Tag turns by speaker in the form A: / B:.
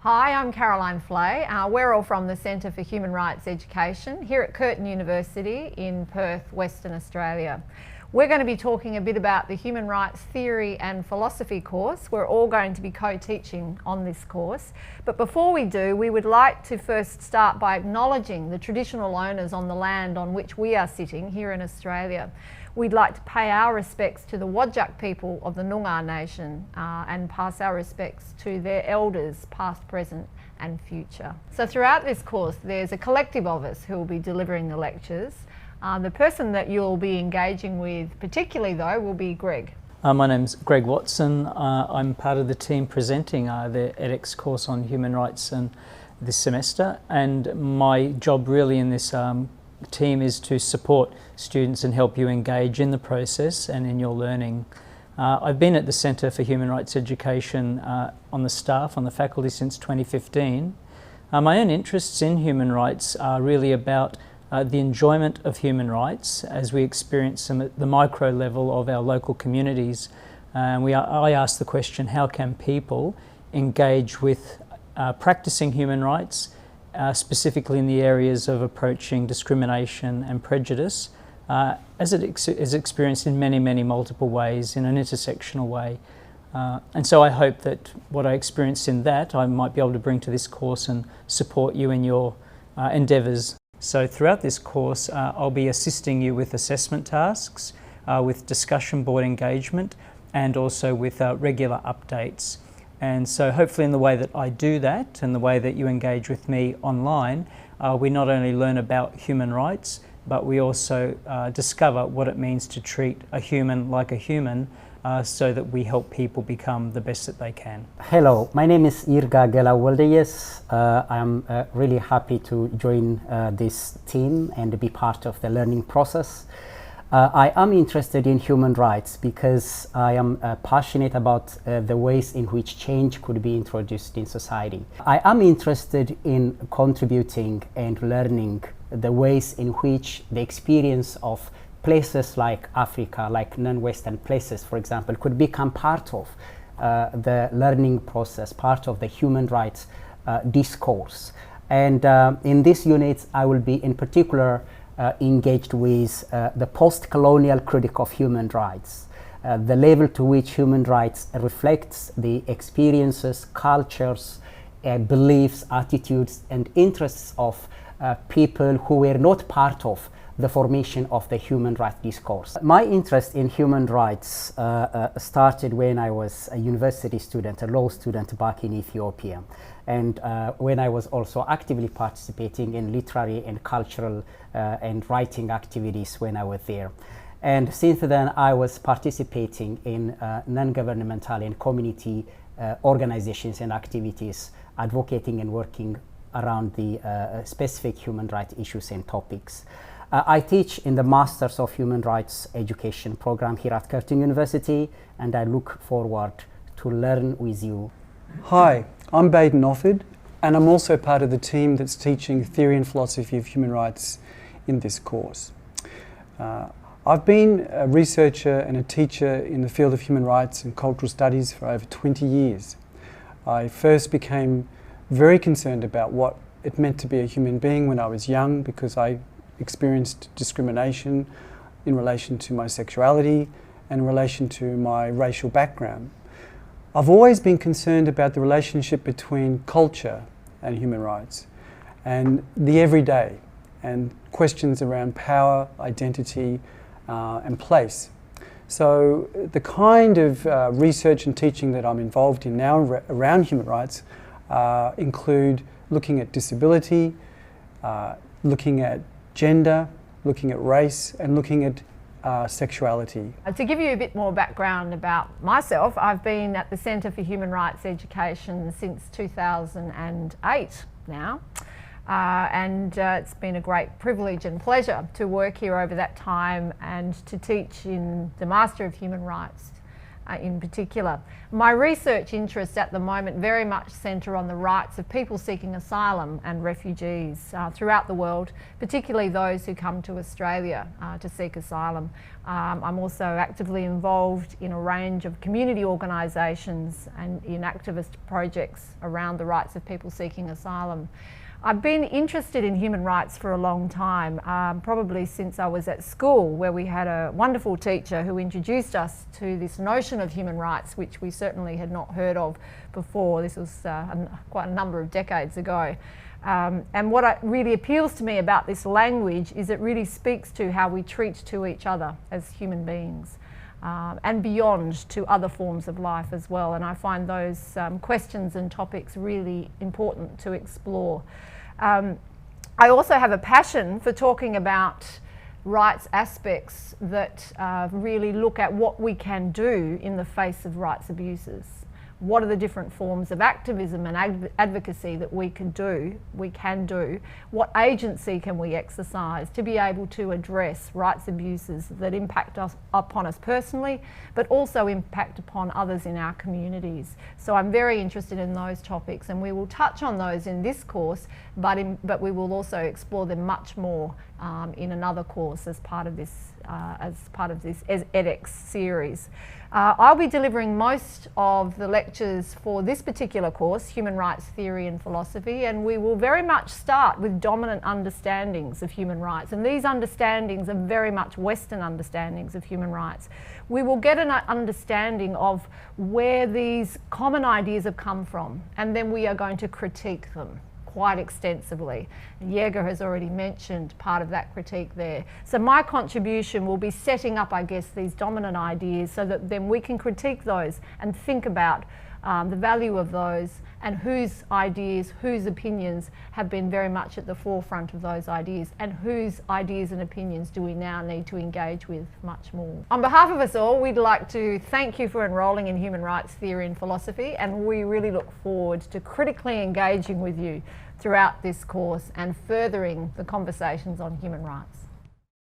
A: Hi, I'm Caroline Flay. We're all from the Centre for Human Rights Education here at Curtin University in Perth, Western Australia. We're going to be talking a bit about the Human Rights Theory and Philosophy course. We're all going to be co-teaching on this course. But before we do, we would like to first start by acknowledging the traditional owners on the land on which we are sitting here in Australia. We'd like to pay our respects to the Whadjuk people of the Noongar Nation and pass our respects to their elders, past, present and future. So throughout this course, there's a collective of us who will be delivering the lectures. The person that you'll be engaging with particularly though will be Greg.
B: My name's Greg Watson. I'm part of the team presenting the edX course on human rights this semester, and my job really in this team is to support students and help you engage in the process and in your learning. I've been at the Centre for Human Rights Education on the staff, on the faculty since 2015. My own interests in human rights are really about the enjoyment of human rights as we experience them at the micro level of our local communities. I ask the question, how can people engage with practicing human rights, specifically in the areas of approaching discrimination and prejudice, as it is experienced in many multiple ways, in an intersectional way. And so I hope that what I experienced in that, I might be able to bring to this course and support you in your endeavours. So throughout this course, I'll be assisting you with assessment tasks, with discussion board engagement, and also with regular updates. And so hopefully in the way that I do that and the way that you engage with me online, we not only learn about human rights, but we also discover what it means to treat a human like a human, so that we help people become the best that they can.
C: Hello, my name is Irga Gela-Woldeyes. I'm really happy to join this team and be part of the learning process. I am interested in human rights because I am passionate about the ways in which change could be introduced in society. I am interested in contributing and learning the ways in which the experience of places like Africa, like non-Western places, for example, could become part of the learning process, part of the human rights discourse. And in this unit, I will be in particular engaged with the post-colonial critique of human rights, the level to which human rights reflects the experiences, cultures, beliefs, attitudes, and interests of people who were not part of the formation of the human rights discourse. My interest in human rights started when I was a university student, a law student back in Ethiopia, and when I was also actively participating in literary and cultural and writing activities when I was there. And since then I was participating in non-governmental and community organizations and activities, advocating and working around the specific human rights issues and topics. I teach in the Masters of Human Rights Education program here at Curtin University, and I look forward to learn with you.
D: Hi, I'm Baden Offord, and I'm also part of the team that's teaching Theory and Philosophy of Human Rights in this course. I've been a researcher and a teacher in the field of human rights and cultural studies for over 20 years. I first became very concerned about what it meant to be a human being when I was young, because I experienced discrimination in relation to my sexuality and in relation to my racial background. I've always been concerned about the relationship between culture and human rights and the everyday, and questions around power, identity and place. So the kind of research and teaching that I'm involved in now around human rights include looking at disability, looking at gender, looking at race, and looking at sexuality.
A: To give you a bit more background about myself, I've been at the Centre for Human Rights Education since 2008 now, and it's been a great privilege and pleasure to work here over that time and to teach in the Master of Human Rights in particular. My research interests at the moment very much centre on the rights of people seeking asylum and refugees throughout the world, particularly those who come to Australia to seek asylum. I'm also actively involved in a range of community organisations and in activist projects around the rights of people seeking asylum. I've been interested in human rights for a long time, probably since I was at school, where we had a wonderful teacher who introduced us to this notion of human rights, which we certainly had not heard of before. This was quite a number of decades ago. And what really appeals to me about this language is it really speaks to how we treat to each other as human beings. And beyond to other forms of life as well. And I find those questions and topics really important to explore. I also have a passion for talking about rights aspects that really look at what we can do in the face of rights abuses. What are the different forms of activism and advocacy that we can do? What agency can we exercise to be able to address rights abuses that impact upon us personally, but also impact upon others in our communities? So I'm very interested in those topics, and we will touch on those in this course, but we will also explore them much more in another course as part of this edX series. I'll be delivering most of the lectures for this particular course, Human Rights Theory and Philosophy, and we will very much start with dominant understandings of human rights, and these understandings are very much Western understandings of human rights. We will get an understanding of where these common ideas have come from, and then we are going to critique them quite extensively. Jäger has already mentioned part of that critique there. So my contribution will be setting up, I guess, these dominant ideas so that then we can critique those and think about the value of those and whose ideas, whose opinions have been very much at the forefront of those ideas, and whose ideas and opinions do we now need to engage with much more. On behalf of us all, we'd like to thank you for enrolling in Human Rights Theory and Philosophy, and we really look forward to critically engaging with you throughout this course and furthering the conversations on human rights.